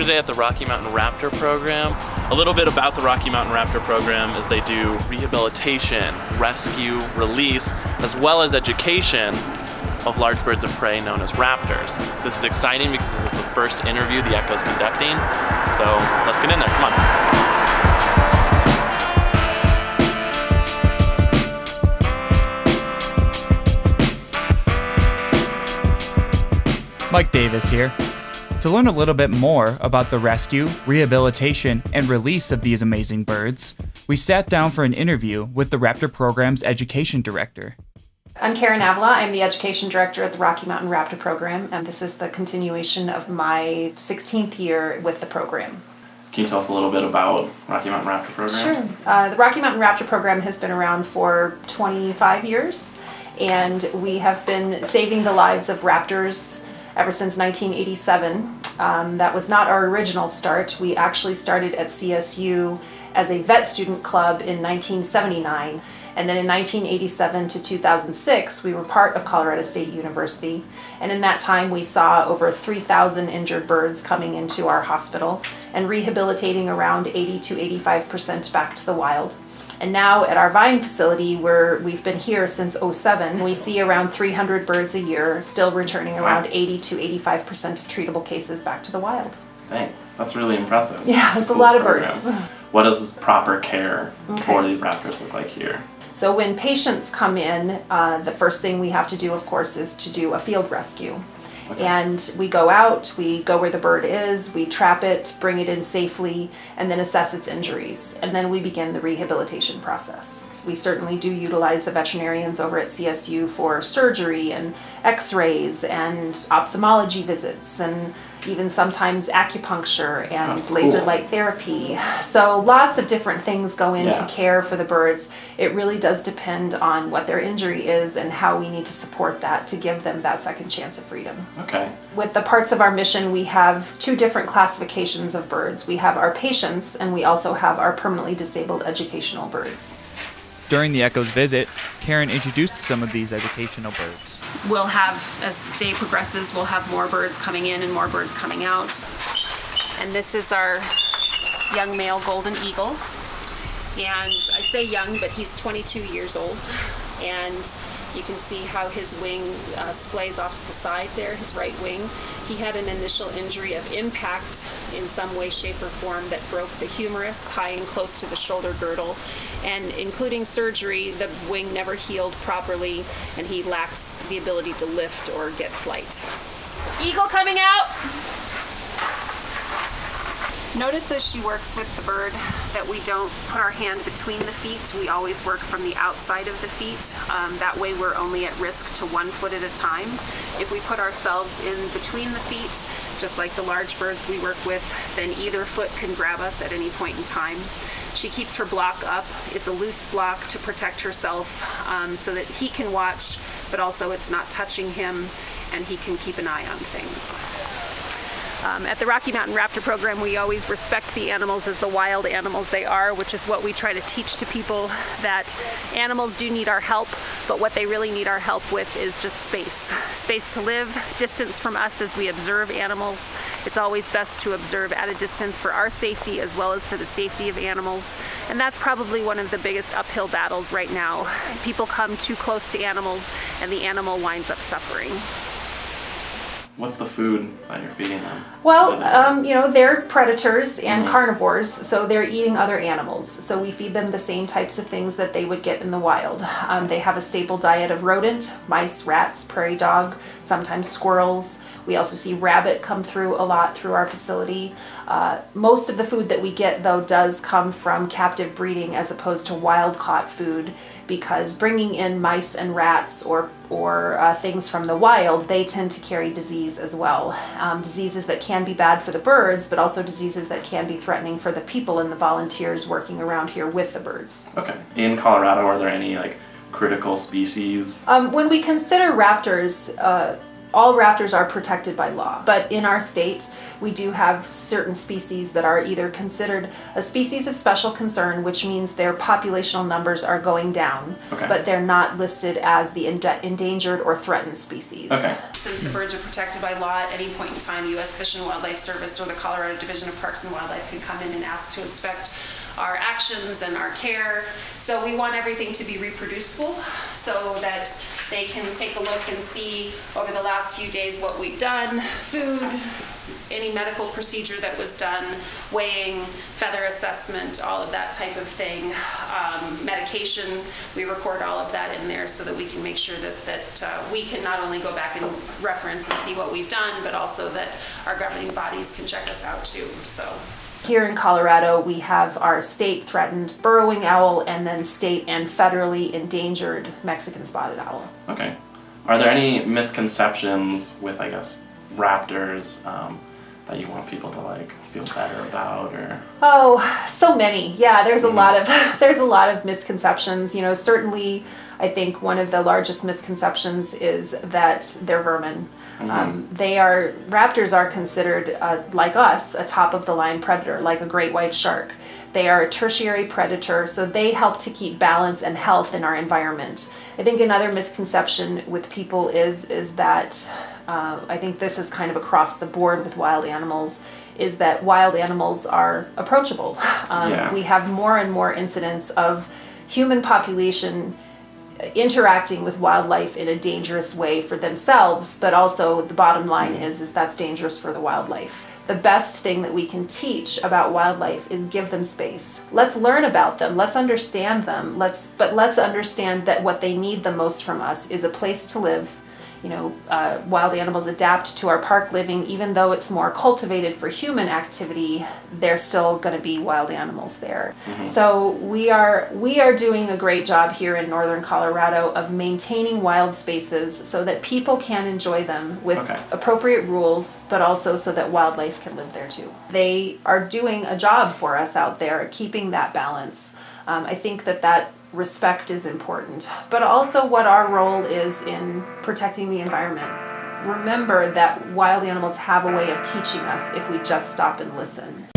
today at the Rocky Mountain Raptor Program. A little bit about the Rocky Mountain Raptor Program is they do rehabilitation, rescue, release, as well as education of large birds of prey known as raptors. This is exciting because this is the first interview the Echo's conducting, so let's get in there, come on. Mike Davis here. To learn a little bit more about the rescue, rehabilitation, and release of these amazing birds, we sat down for an interview with the Raptor Program's education director. I'm Carin Avila. I'm the education director at the Rocky Mountain Raptor Program, and this is the continuation of my 16th year with the program. Can you tell us a little bit about Rocky Mountain Raptor Program? Sure. The Rocky Mountain Raptor Program has been around for 25 years, and we have been saving the lives of raptors ever since 1987. That was not our original start. We actually started at CSU as a vet student club in 1979. And then in 1987 to 2006, we were part of Colorado State University. And in that time, we saw over 3,000 injured birds coming into our hospital and rehabilitating around 80 to 85% back to the wild. And now at our Vine facility, where we've been here since '07, we see around 300 birds a year, still returning around 80 to 85% of treatable cases back to the wild. Dang, that's really impressive. Yeah, it's a lot of birds. What does proper care for these raptors look like here? So when patients come in, the first thing we have to do, of course, is to do a field rescue. Okay. And we go out, we go where the bird is, we trap it, bring it in safely, and then assess its injuries. And then we begin the rehabilitation process. We certainly do utilize the veterinarians over at CSU for surgery and x-rays and ophthalmology visits and even sometimes acupuncture and laser light therapy. So lots of different things go into care for the birds. It really does depend on what their injury is and how we need to support that to give them that second chance of freedom. Okay. With the parts of our mission, we have two different classifications of birds. We have our patients, and we also have our permanently disabled educational birds. During the Echo's visit, Carin introduced some of these educational birds. We'll have, as the day progresses, we'll have more birds coming in and more birds coming out. And this is our young male golden eagle. And I say young, but he's 22 years old. And you can see how his wing splays off to the side there, his right wing. He had an initial injury of impact in some way, shape, or form that broke the humerus high and close to the shoulder girdle. And including surgery, the wing never healed properly, and he lacks the ability to lift or get flight. So, eagle coming out! Notice as she works with the bird that we don't put our hand between the feet. We always work from the outside of the feet. That way we're only at risk to 1 foot at a time. If we put ourselves in between the feet, just like the large birds we work with, then either foot can grab us at any point in time. She keeps her block up. It's a loose block to protect herself so that he can watch, but also it's not touching him and he can keep an eye on things. At the Rocky Mountain Raptor Program, we always respect the animals as the wild animals they are, which is what we try to teach to people, that animals do need our help, but what they really need our help with is just space. Space to live, distance from us as we observe animals. It's always best to observe at a distance for our safety as well as for the safety of animals. And that's probably one of the biggest uphill battles right now. People come too close to animals and the animal winds up suffering. What's the food that you're feeding them? Well, they're predators and carnivores, so they're eating other animals. So we feed them the same types of things that they would get in the wild. They have a staple diet of rodent, mice, rats, prairie dog, sometimes squirrels. We also see rabbit come through a lot through our facility. Most of the food that we get, though, does come from captive breeding as opposed to wild-caught food, because bringing in mice and rats or things from the wild, they tend to carry disease as well. Diseases that can be bad for the birds, but also diseases that can be threatening for the people and the volunteers working around here with the birds. Okay. In Colorado, are there any critical species? When we consider raptors, all raptors are protected by law, but in our state, we do have certain species that are either considered a species of special concern, which means their populational numbers are going down, but they're not listed as the endangered or threatened species. Since the birds are protected by law, at any point in time, U.S. Fish and Wildlife Service or the Colorado Division of Parks and Wildlife can come in and ask to inspect our actions and our care. So we want everything to be reproducible so that they can take a look and see over the last few days what we've done, food, any medical procedure that was done, weighing, feather assessment, all of that type of thing. Medication, we record all of that in there so that we can make sure that we can not only go back and reference and see what we've done, but also that our governing bodies can check us out too. So. Here in Colorado, we have our state threatened burrowing owl and then state and federally endangered Mexican spotted owl. Okay. Are there any misconceptions with, I guess, raptors that you want people to like feel better about, or? Oh, so many. Yeah, there's a lot of misconceptions. You know, certainly I think one of the largest misconceptions is that they're vermin. Raptors are considered, like us, a top-of-the-line predator, like a great white shark. They are a tertiary predator, so they help to keep balance and health in our environment. I think another misconception with people is that, I think this is kind of across the board with wild animals, is that wild animals are approachable. We have more and more incidents of human population interacting with wildlife in a dangerous way for themselves, but also the bottom line is that's dangerous for the wildlife. The best thing that we can teach about wildlife is give them space. Let's learn about them, let's understand them, but let's understand that what they need the most from us is a place to live. You know, wild animals adapt to our park living, even though it's more cultivated for human activity, they're still going to be wild animals there. So we are doing a great job here in northern Colorado of maintaining wild spaces so that people can enjoy them with appropriate rules, but also so that wildlife can live there too. They are doing a job for us out there, keeping that balance. I think that respect is important, but also what our role is in protecting the environment. Remember that wild animals have a way of teaching us if we just stop and listen.